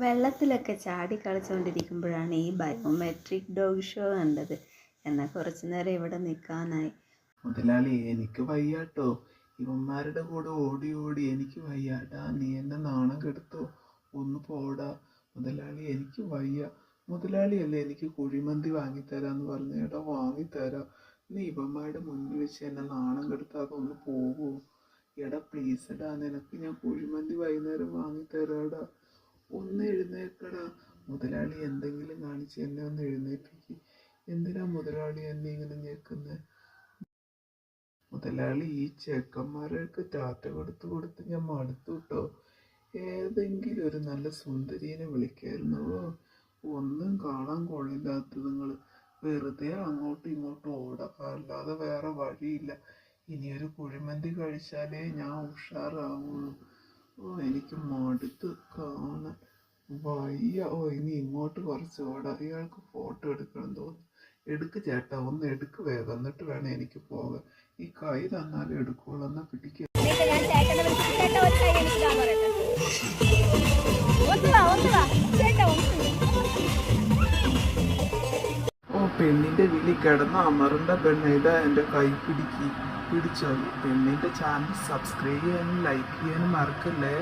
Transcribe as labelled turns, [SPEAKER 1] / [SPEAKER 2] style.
[SPEAKER 1] വെള്ളത്തിലൊക്കെ ചാടി കളിച്ചുകൊണ്ടിരിക്കുമ്പോഴാണ് ഈ ബയോമെട്രിക് ഡോഗ് ഷോ കണ്ടത്. എന്നാൽ കുറച്ചു നേരം ഇവിടെ നിൽക്കാനായി.
[SPEAKER 2] മുതലാളി, എനിക്ക് വയ്യാട്ടോ. ഇവന്മാരുടെ കൂടെ ഓടി ഓടി എനിക്ക് വയ്യാട്ടാ. നീ എന്നെ നാണം കെടുത്തോ. ഒന്ന് പോടാ മുതലാളി, എനിക്ക് വയ്യ. മുതലാളിയല്ലേ എനിക്ക് കുഴിമന്തി വാങ്ങിത്തരാന്ന് പറഞ്ഞു. എടാ വാങ്ങിത്തരാം. നീ ഇവന്മാരുടെ മുന്നിൽ വെച്ച് എന്നെ നാണം കെടുത്താതെ ഒന്ന് പോവോ. എടാ പ്ലീസ് എടാ, നിനക്ക് ഞാൻ കുഴിമന്തി വൈകുന്നേരം വാങ്ങിത്തരാടാ. ഒന്ന് എഴുന്നേക്കടാ മുതലാളി. എന്തെങ്കിലും കാണിച്ച് എന്നെ ഒന്ന് എഴുന്നേൽപ്പിക്ക്. എന്തിനാ മുതലാളി എന്നെ ഇങ്ങനെ ഞെക്കുന്നത്? മുതലാളി, ഈ ചെക്കന്മാരൊക്കെ ടാറ്റ കൊടുത്ത് കൊടുത്ത് ഞാൻ മടുത്തു കേട്ടോ. ഏതെങ്കിലും ഒരു നല്ല സുന്ദരീനെ വിളിക്കായിരുന്നു. ഒന്നും കാണാൻ കൊള്ളില്ലാത്തതുങ്ങൾ വെറുതെ അങ്ങോട്ടും ഇങ്ങോട്ടും ഓടാ, അല്ലാതെ വേറെ വഴിയില്ല. ഇനിയൊരു കുഴിമന്തി കഴിച്ചാലേ ഞാൻ ഉഷാറാവുള്ളൂ. എനിക്ക് മടുത്ത് കാണാൻ വയ്യ. ഇനി ഇങ്ങോട്ട് കുറച്ച് ഓടാ. ഇയാൾക്ക് ഫോട്ടോ എടുക്കണം തോന്നുന്നു. എടുക്ക് ചേട്ടാ, ഒന്ന് എടുക്ക് വേഗം, എന്നിട്ട് വേണം എനിക്ക് പോകാൻ. ഈ കൈ തന്നാലും എടുക്കുള്ളൂ. എന്നാ പിടിക്കുക. പെണ്ണിന്റെ വിളി കിടന്ന അമറിന്റെ പെണ്ണ്. ഇതാ എന്റെ കൈ പിടിച്ചോ. പെണ്ണിന്റെ ചാനൽ സബ്സ്ക്രൈബ് ചെയ്യാനും ലൈക്ക് ചെയ്യാനും മറക്കല്ലേ.